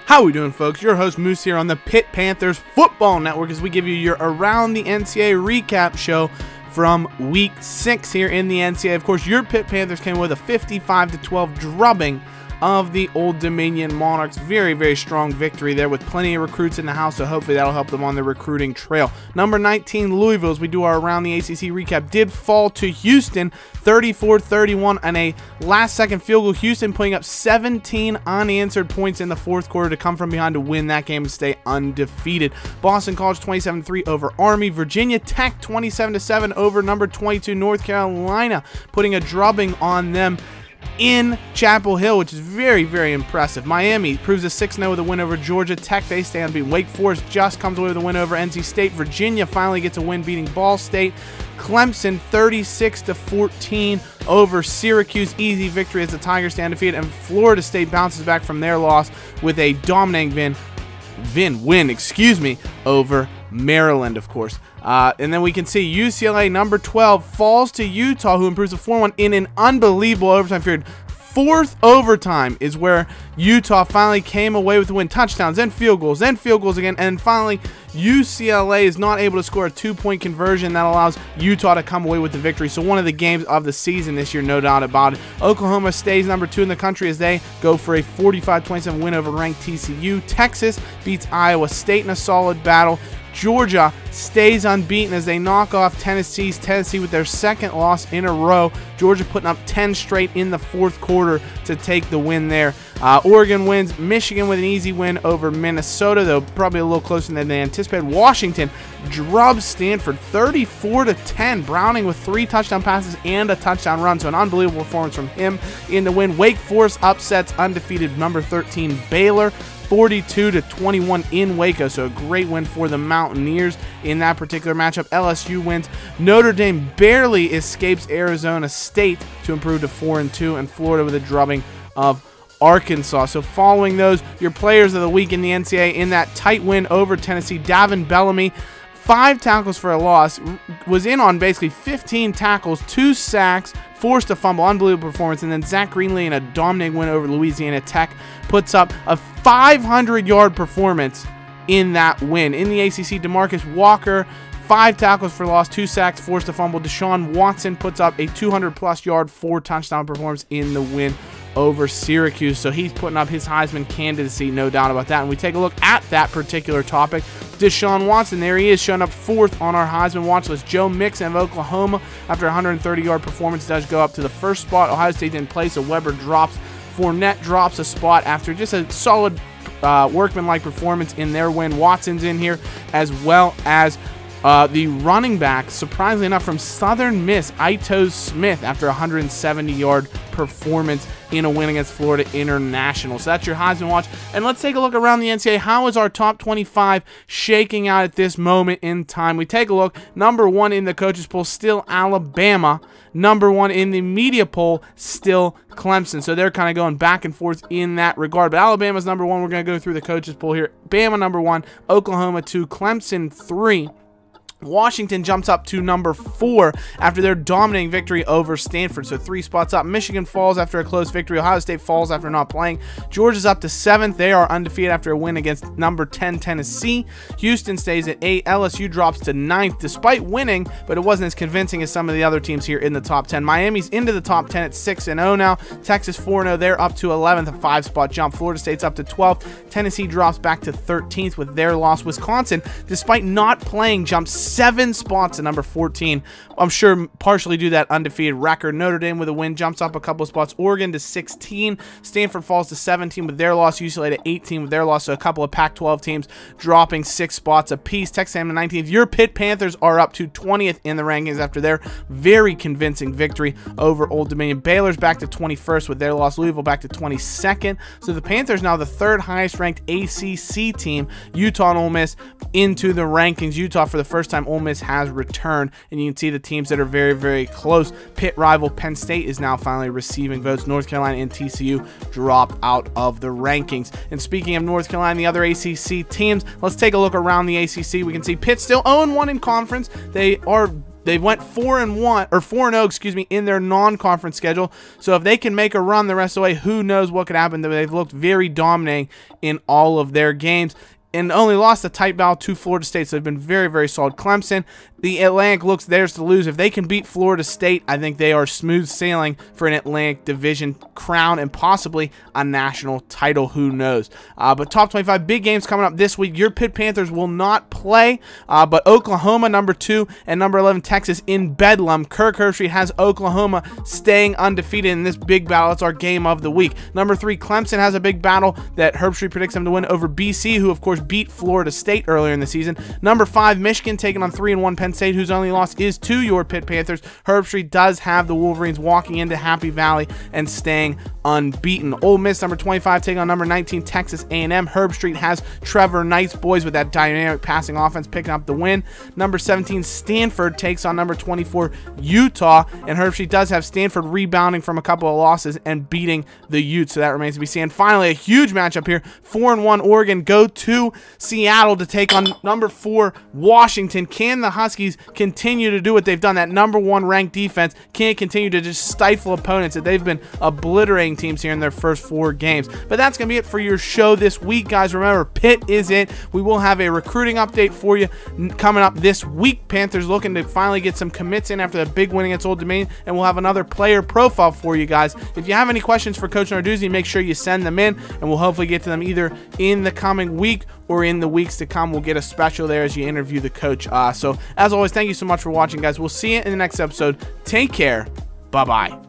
How we doing, folks? Your host Moose here on the Pitt Panthers Football Network as we give you your Around the NCAA recap show from Week 6 here in the NCAA. Of course, your Pitt Panthers came with a 55-12 drubbing of the Old Dominion Monarchs. Very, very strong victory there with plenty of recruits in the house, so hopefully that'll help them on their recruiting trail. Number 19, Louisville, as we do our Around the ACC recap, did fall to Houston 34-31 on a last-second field goal. Houston putting up 17 unanswered points in the fourth quarter to come from behind to win that game and stay undefeated. Boston College 27-3 over Army. Virginia Tech 27-7 over number 22 North Carolina, putting a drubbing on them in Chapel Hill, which is very, very impressive. Miami proves a 6-0 with a win over Georgia Tech. They stay unbeaten. Wake Forest just comes away with a win over NC State. Virginia finally gets a win beating Ball State. Clemson 36-14 over Syracuse. Easy victory as the Tigers stay undefeated. And Florida State bounces back from their loss with a dominating win over Maryland, of course. And then we can see UCLA, number 12, falls to Utah, who improves to 4-1 in an unbelievable overtime period. Fourth overtime is where Utah finally came away with the win. Touchdowns, then field goals again, and finally UCLA is not able to score a 2-point conversion that allows Utah to come away with the victory. So one of the games of the season this year, no doubt about it. Oklahoma stays number 2 in the country as they go for a 45-27 win over ranked TCU. Texas beats Iowa State in a solid battle. Georgia stays unbeaten as they knock off Tennessee with their second loss in a row. Georgia putting up 10 straight in the fourth quarter to take the win there. Oregon wins. Michigan with an easy win over Minnesota, though probably a little closer than they anticipated. Washington drubs Stanford 34-10. Browning with 3 touchdown passes and a touchdown run, so an unbelievable performance from him in the win. Wake Forest upsets undefeated number 13 Baylor 42-21 in Waco, so a great win for the Mountaineers in that particular matchup. LSU wins. Notre Dame barely escapes Arizona State to improve to 4-2, and Florida with a drubbing of Arkansas. So following those, your players of the week in the NCAA in that tight win over Tennessee, Davin Bellamy, 5 tackles for a loss, was in on basically 15 tackles, 2 sacks, forced a fumble, unbelievable performance, and then Zach Greenlee in a dominating win over Louisiana Tech puts up a 500-yard performance in that win. In the ACC, DeMarcus Walker, 5 tackles for loss, 2 sacks, forced a fumble. Deshaun Watson puts up a 200-plus yard, 4-touchdown performance in the win over Syracuse. So he's putting up his Heisman candidacy, no doubt about that. And we take a look at that particular topic. Deshaun Watson, there he is, showing up 4th on our Heisman watch list. Joe Mixon of Oklahoma, after a 130-yard performance, does go up to the first spot. Ohio State didn't play, so Weber drops. Fournette drops a spot after just a solid workmanlike performance in their win. Watson's in here, as well as the running back, surprisingly enough, from Southern Miss, Ito Smith, after a 170-yard performance in a win against Florida International. So that's your Heisman watch. And let's take a look around the NCAA. How is our top 25 shaking out at this moment in time? We take a look. Number 1 in the coaches poll, still Alabama. Number 1 in the media poll, still Clemson. So they're kind of going back and forth in that regard. But Alabama's number 1. We're going to go through the coaches poll here. Bama number 1, Oklahoma 2, Clemson 3. Washington jumps up to number 4 after their dominating victory over Stanford, so 3 spots up. Michigan falls after a close victory. Ohio State falls after not playing. Georgia's up to 7th. They are undefeated after a win against number 10 Tennessee. Houston stays at 8. LSU drops to 9th despite winning, but it wasn't as convincing as some of the other teams here in the top 10. Miami's into the top 10 at 6-0 now. Texas 4-0. They're up to 11th, a 5-spot jump. Florida State's up to 12th. Tennessee drops back to 13th with their loss. Wisconsin, despite not playing, jumps 7 spots at number 14. I'm sure partially due to that undefeated record. Notre Dame with a win jumps up a couple of spots. Oregon to 16. Stanford falls to 17 with their loss. UCLA to 18 with their loss. So a couple of Pac-12 teams dropping 6 spots apiece. Texas A&M to 19th. Your Pitt Panthers are up to 20th in the rankings after their very convincing victory over Old Dominion. Baylor's back to 21st with their loss. Louisville back to 22nd. So the Panthers now the 3rd highest ranked ACC team. Utah and Ole Miss into the rankings. Utah for the first time. Ole Miss has returned, and you can see the teams that are very, very close. Pitt rival Penn State is now finally receiving votes. North Carolina and TCU drop out of the rankings. And speaking of North Carolina and the other ACC teams, let's take a look around the ACC. We can see Pitt still 0-1 in conference. They are They went 4-1 or 4-0, excuse me, in their non-conference schedule. So if they can make a run the rest of the way, who knows what could happen. They've looked very dominating in all of their games and only lost a tight battle to Florida State. So they've been very, very solid. Clemson, the Atlantic looks theirs to lose. If they can beat Florida State, I think they are smooth sailing for an Atlantic Division crown and possibly a national title. Who knows? But top 25 big games coming up this week. Your Pitt Panthers will not play, but Oklahoma, number 2, and number 11, Texas in Bedlam. Kirk Herbstreit has Oklahoma staying undefeated in this big battle. It's our game of the week. Number 3, Clemson has a big battle that Herbstreit predicts them to win over BC, who, of course, beat Florida State earlier in the season. Number 5, Michigan taking on 3-1 Penn State, whose only loss is to your Pitt Panthers. Herbstreit does have the Wolverines walking into Happy Valley and staying unbeaten. Ole Miss, number 25, taking on number 19, Texas A&M. Herbstreit has Trevor Knight's boys with that dynamic passing offense picking up the win. Number 17, Stanford takes on number 24, Utah, and Herbstreit does have Stanford rebounding from a couple of losses and beating the Utes, so that remains to be seen. Finally, a huge matchup here. 4-1 Oregon go to Seattle to take on number 4 Washington. Can the Huskies continue to do what they've done? That number 1 ranked defense can't continue to just stifle opponents that they've been obliterating teams here in their first 4 games. But that's going to be it for your show this week, guys. Remember, Pitt is it. We will have a recruiting update for you coming up this week. Panthers looking to finally get some commits in after the big win against Old Dominion, and we'll have another player profile for you guys. If you have any questions for Coach Narduzzi, make sure you send them in, and we'll hopefully get to them either in the coming week or in the weeks to come. We'll get a special there as you interview the coach. So as always, thank you so much for watching, guys. We'll see you in the next episode. Take care. Bye-bye.